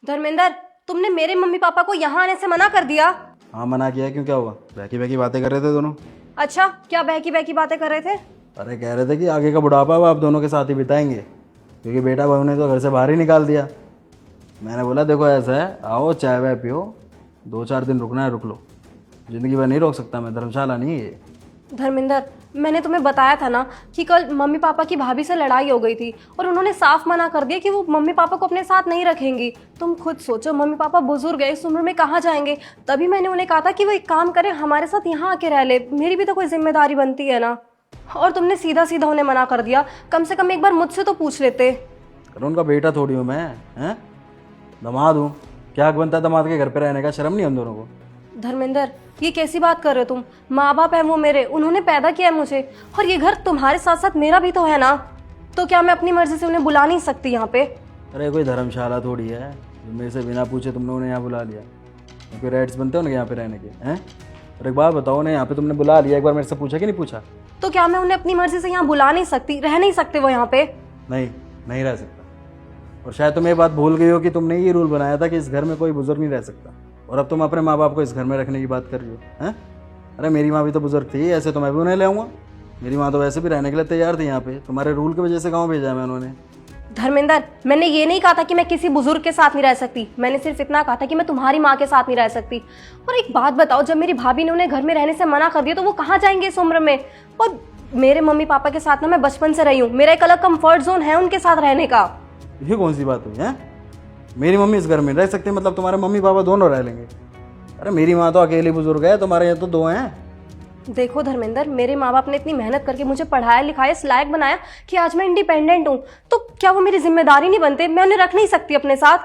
धर्मेंद्र, तुमने मेरे mummy papa को यहाँ आने से मना कर दिया। हाँ मना किया, क्यों क्या हुआ? बहकी बहकी बातें कर रहे थे दोनों। अच्छा, क्या बहकी बहकी बातें कर रहे थे? अरे कह रहे थे कि आगे का बुढ़ापा वो आप दोनों के साथ ही बिताएंगे, क्योंकि बेटा बहू ने तो घर से बाहर ही निकाल दिया। मैंने बोला देखो ऐसा है, आओ चाय वाय पियो, 2-4 दिन रुकना है रुक लो, ज़िंदगी भर नहीं रोक सकता मैं, धर्मशाला नहीं है ये। धर्मेंद्र, मैंने तुम्हें बताया था ना कि कल मम्मी पापा की भाभी से लड़ाई हो गई थी और उन्होंने साफ मना कर दिया कि वो मम्मी पापा को अपने साथ नहीं रखेंगी। तुम खुद सोचो, मम्मी पापा बुजुर्ग है, इस उम्र में कहाँ जाएंगे। तभी मैंने उन्हें कहा था कि वो एक काम करें, हमारे साथ यहाँ आके रह ले, मेरी भी तो कोई जिम्मेदारी बनती है ना। और तुमने सीधा सीधा उन्हें मना कर दिया। कम से कम एक बार मुझसे तो पूछ लेते। अरे उनका बेटा थोड़ी हूँ मैं, हैं? दामाद हूँ, क्या हक बनता है दामाद के घर पे रहने का? शर्म नहीं हम दोनों को? धर्मेंद्र, ये कैसी बात कर रहे हो तुम? माँ बाप है वो मेरे, उन्होंने पैदा किया है मुझे, और ये घर तुम्हारे साथ साथ मेरा भी तो है ना। तो क्या मैं अपनी मर्जी से उन्हें बुला नहीं सकती यहाँ पे? अरे कोई धर्मशाला थोड़ी है जो मेरे से बिना पूछे तुमने उन्हें यहाँ बुला लिया। कोई राइट्स बनते हो ना यहाँ पे रहने के, हैं? और एक बात बताओ ना, यहाँ पे तुमने बुला लिया, एक बार मेरे से पूछा कि नहीं पूछा? तो क्या मैं उन्हें अपनी मर्जी से यहाँ बुला नहीं सकती? रह नहीं सकते वो यहाँ पे? नहीं, नहीं रह सकता। और शायद तुम ये बात भूल गई हो कि तुमने ये रूल बनाया था कि इस घर में कोई बुजुर्ग नहीं रह सकता, और अब तुम अपने माँ बाप को इस घर में रखने की बात कर रही हो, हैं? अरे मेरी माँ भी तो बुजुर्ग थी, ऐसे तो मैं भी उन्हें ले आऊँगा। मेरी माँ तो वैसे भी रहने के लिए तैयार थी यहाँ पे, तुम्हारे रूल की वजह से गाँव भेजा है मैं उन्होंने। धर्मेंद्र, मैंने ये नहीं कहा था कि मैं किसी बुजुर्ग के साथ नहीं रह सकती, मैंने सिर्फ इतना कहा था कि मैं तुम्हारी माँ के साथ नहीं रह सकती। और एक बात बताओ, जब मेरी भाभी ने उन्हें घर में रहने से मना कर दिया तो वो कहाँ जाएंगे इस उम्र में? और मेरे मम्मी पापा के साथ ना मैं बचपन से रही हूँ, मेरा एक अलग कंफर्ट जोन है उनके साथ रहने का। ये कौन सी बात हुई है? मेरी मम्मी इस घर में रह सकती है मतलब तुम्हारे मम्मी पापा दोनों रह लेंगे? अरे मेरी माँ तो अकेली बुजुर्ग है, तुम्हारे यहाँ तो 2 हैं। देखो धर्मेंद्र, मेरे माँ बाप ने इतनी मेहनत करके मुझे पढ़ाया लिखाया, इस लायक बनाया कि आज मैं इंडिपेंडेंट हूँ, तो क्या वो मेरी जिम्मेदारी नहीं बनते? मैं उन्हें रख नहीं सकती अपने साथ?